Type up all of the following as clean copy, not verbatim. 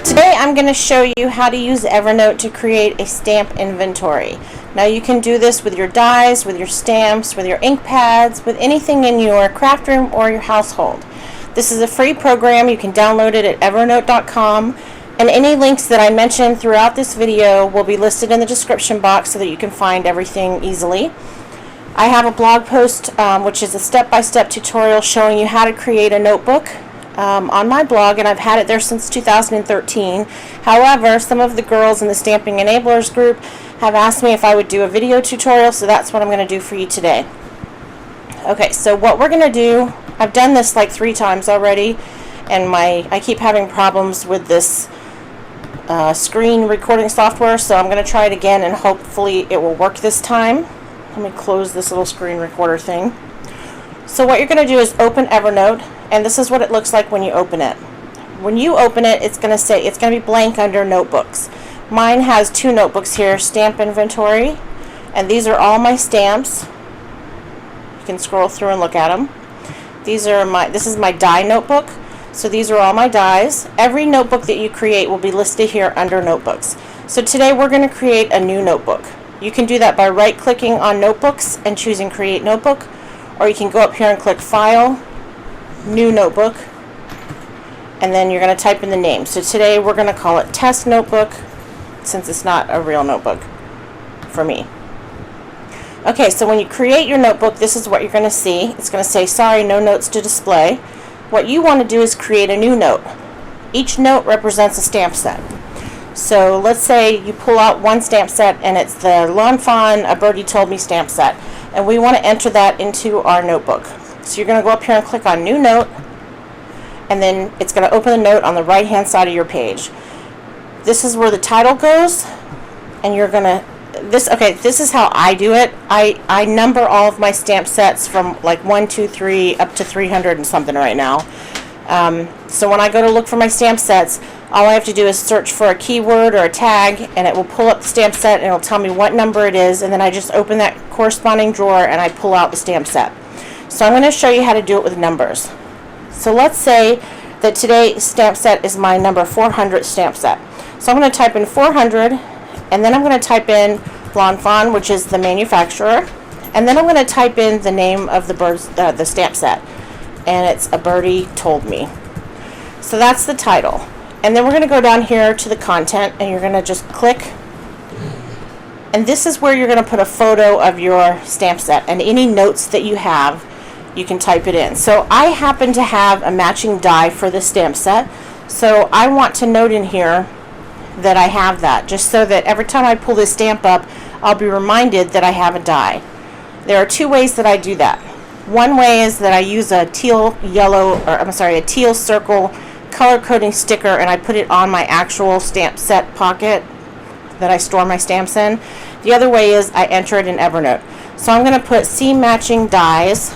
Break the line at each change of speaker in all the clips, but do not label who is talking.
Today I'm going to show you how to use Evernote to create a stamp inventory. Now you can do this with your dies, with your stamps, with your ink pads, with anything in your craft room or your household. This is a free program. You can download it at evernote.com, and any links that I mentioned throughout this video will be listed in the description box so that you can find everything easily. I have a blog post which is a step-by-step tutorial showing you how to create a notebook on my blog, and I've had it there since 2013. However, some of the girls in the Stamping Enablers group have asked me if I would do a video tutorial, so that's what I'm going to do for you today. Okay, so what we're going to do, I've done this like 3 times already, and I keep having problems with this screen recording software, so I'm going to try it again and hopefully it will work this time. Let me close this little screen recorder thing. So what you're going to do is open Evernote, and this is what it looks like when you open it. When you open it, it's going to be blank under notebooks. Mine has 2 notebooks here, stamp inventory, and these are all my stamps. You can scroll through and look at them. This is my die notebook, so these are all my dies. Every notebook that you create will be listed here under notebooks. So today we're going to create a new notebook. You can do that by right-clicking on notebooks and choosing create notebook, or you can go up here and click file, new notebook, and then you're going to type in the name. So today we're going to call it test notebook, since it's not a real notebook for me. Okay, so when you create your notebook, this is what you're going to see. It's going to say, sorry, no notes to display. What you want to do is create a new note. Each note represents a stamp set. So let's say you pull out one stamp set and it's the Lawn Fawn A Birdie Told Me stamp set, and we want to enter that into our notebook. So you're going to go up here and click on new note, and then it's going to open the note on the right hand side of your page. This is where the title goes, and you're going to this is how I do it. I number all of my stamp sets from like 1, 2, 3 up to 300 and something right now. So when I go to look for my stamp sets, all I have to do is search for a keyword or a tag, and it will pull up the stamp set and it'll tell me what number it is, and then I just open that corresponding drawer and I pull out the stamp set. So I'm going to show you how to do it with numbers. So let's say that today's stamp set is my number 400 stamp set. So I'm going to type in 400, and then I'm going to type in Lawn Fawn, which is the manufacturer, and then I'm going to type in the name of the stamp set, and it's A Birdie Told Me. So that's the title. And then we're going to go down here to the content, and you're going to just click, and this is where you're going to put a photo of your stamp set, and any notes that you have, you can type it in. So I happen to have a matching die for the stamp set, so I want to note in here that I have that, just so that every time I pull this stamp up, I'll be reminded that I have a die. There are 2 ways that I do that. One way is that I use a teal circle color coding sticker, and I put it on my actual stamp set pocket that I store my stamps in. The other way is I enter it in Evernote. So I'm going to put C matching dies,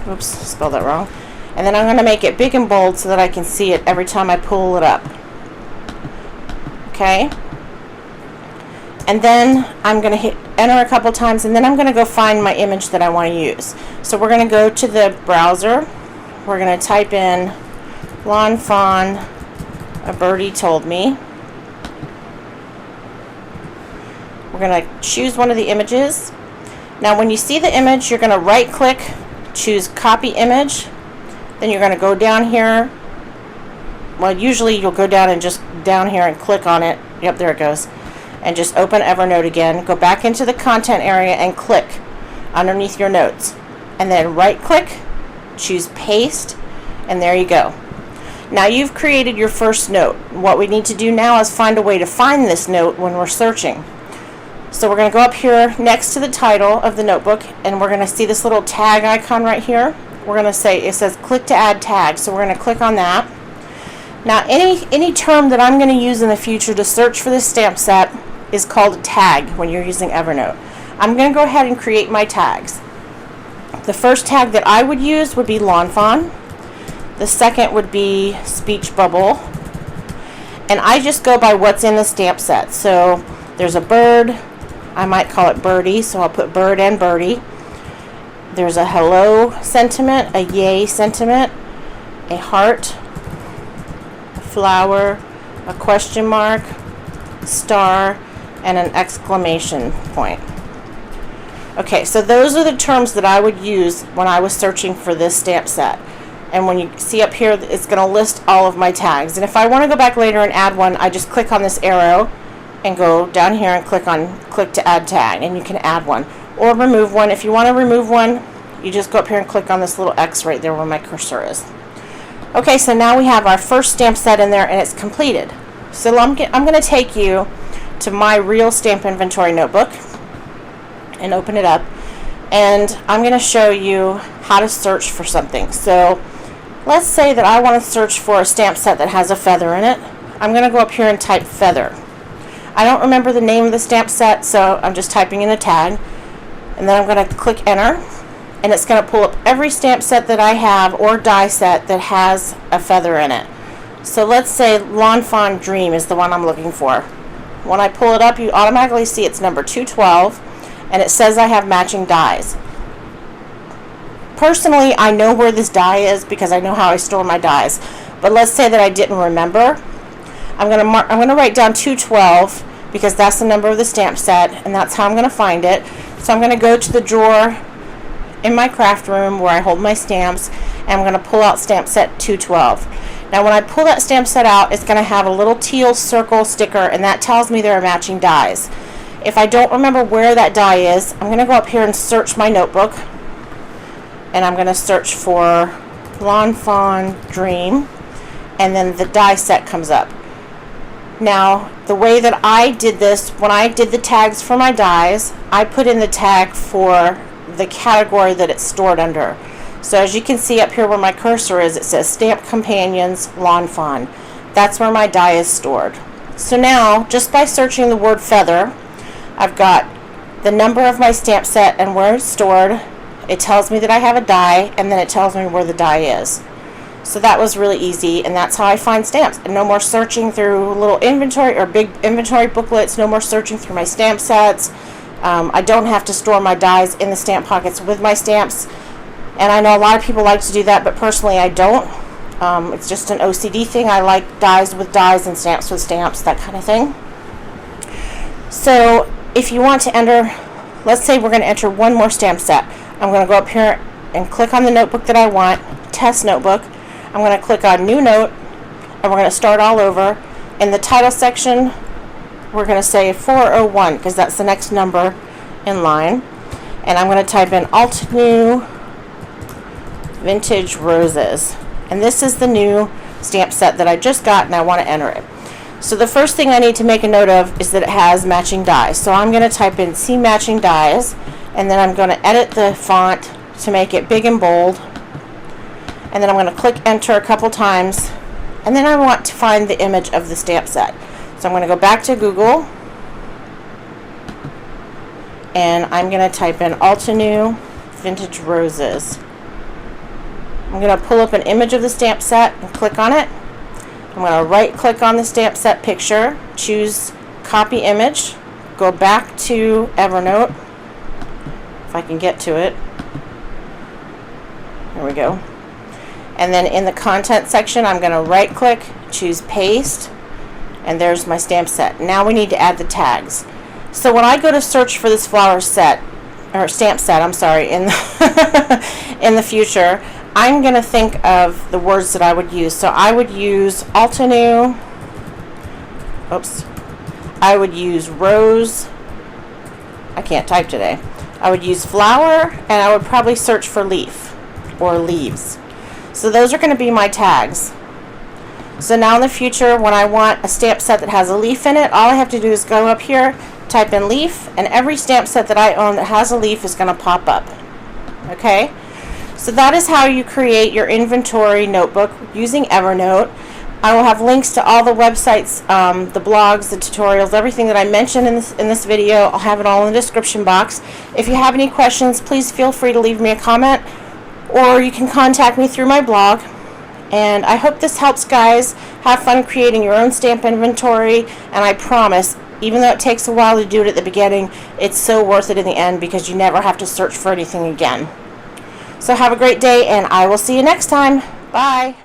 oops, spelled that wrong, and then I'm going to make it big and bold so that I can see it every time I pull it up. Okay, and then I'm going to hit enter a couple times, and then I'm going to go find my image that I want to use. So we're going to go to the browser, we're going to type in Lawn Fawn A Birdie Told Me. We're going to choose one of the images. Now when you see the image, you're going to right click, choose copy image, then you're going to go down here. Well, usually you'll go down and just down here and click on it. Yep, there it goes. And just open Evernote again. Go back into the content area and click underneath your notes. And then right click, choose paste, and there you go. Now you've created your first note. What we need to do now is find a way to find this note when we're searching. So we're going to go up here next to the title of the notebook, and we're going to see this little tag icon right here. We're going to say, it says click to add tag. So we're going to click on that. Now any term that I'm going to use in the future to search for this stamp set is called a tag when you're using Evernote. I'm going to go ahead and create my tags. The first tag that I would use would be Lawn Fawn. The second would be speech bubble. And I just go by what's in the stamp set. So there's a bird. I might call it birdie, so I'll put bird and birdie. There's a hello sentiment, a yay sentiment, a heart, a flower, a question mark, star, and an exclamation point. Okay, so those are the terms that I would use when I was searching for this stamp set. And when you see up here, it's going to list all of my tags. And if I want to go back later and add one, I just click on this arrow and go down here and click to add tag, and you can add one or remove one. If you want to remove one, you just go up here and click on this little X right there where my cursor is. Okay, so now we have our first stamp set in there and it's completed. So I'm going to take you to my real stamp inventory notebook and open it up, and I'm going to show you how to search for something. So let's say that I want to search for a stamp set that has a feather in it. I'm going to go up here and type feather. I don't remember the name of the stamp set, so I'm just typing in a tag, and then I'm going to click enter, and it's going to pull up every stamp set that I have or die set that has a feather in it. So let's say Lawn Fawn Dream is the one I'm looking for. When I pull it up, you automatically see it's number 212, and it says I have matching dies. Personally, I know where this die is because I know how I store my dies. But let's say that I didn't remember. I'm going to write down 212 because that's the number of the stamp set, and that's how I'm going to find it. So I'm going to go to the drawer in my craft room where I hold my stamps, and I'm going to pull out stamp set 212. Now when I pull that stamp set out, it's going to have a little teal circle sticker, and that tells me there are matching dies. If I don't remember where that die is, I'm going to go up here and search my notebook, and I'm going to search for Lawn Fawn Dream, and then the die set comes up. Now, the way that I did this, when I did the tags for my dies, I put in the tag for the category that it's stored under. So as you can see up here where my cursor is, it says Stamp Companions Lawn Fawn. That's where my die is stored. So now, just by searching the word feather, I've got the number of my stamp set and where it's stored. It tells me that I have a die, and then it tells me where the die is. So that was really easy, and that's how I find stamps. And no more searching through little inventory or big inventory booklets, no more searching through my stamp sets. I don't have to store my dies in the stamp pockets with my stamps. And I know a lot of people like to do that, but personally I don't. It's just an OCD thing. I like dies with dies and stamps with stamps, that kind of thing. So if you want to enter, let's say we're going to enter one more stamp set. I'm going to go up here and click on the notebook that I want, test notebook. I'm going to click on new note, and we're going to start all over. In the title section, we're going to say 401 because that's the next number in line. And I'm going to type in Alt New Vintage Roses. And this is the new stamp set that I just got, and I want to enter it. So the first thing I need to make a note of is that it has matching dies. So I'm going to type in See Matching Dies, and then I'm going to edit the font to make it big and bold. And then I'm going to click enter a couple times, and then I want to find the image of the stamp set. So I'm going to go back to Google, and I'm going to type in Altenew Vintage Roses. I'm going to pull up an image of the stamp set and click on it. I'm going to right click on the stamp set picture, choose copy image, go back to Evernote, if I can get to it. There we go. And then in the content section, I'm going to right click, choose paste, and there's my stamp set. Now we need to add the tags. So when I go to search for this flower set, or stamp set, I'm sorry, in the, in the future, I'm going to think of the words that I would use. So I would use Altenew, I would use rose, I can't type today. I would use flower, and I would probably search for leaf or leaves. So those are going to be my tags. So now in the future, when I want a stamp set that has a leaf in it, all I have to do is go up here, type in leaf, and every stamp set that I own that has a leaf is going to pop up. Okay? So that is how you create your inventory notebook using Evernote. I will have links to all the websites, the blogs, the tutorials, everything that I mentioned in this video. I'll have it all in the description box. If you have any questions, please feel free to leave me a comment, or you can contact me through my blog. And I hope this helps, guys. Have fun creating your own stamp inventory, and I promise, even though it takes a while to do it at the beginning, it's so worth it in the end because you never have to search for anything again. So have a great day, and I will see you next time. Bye.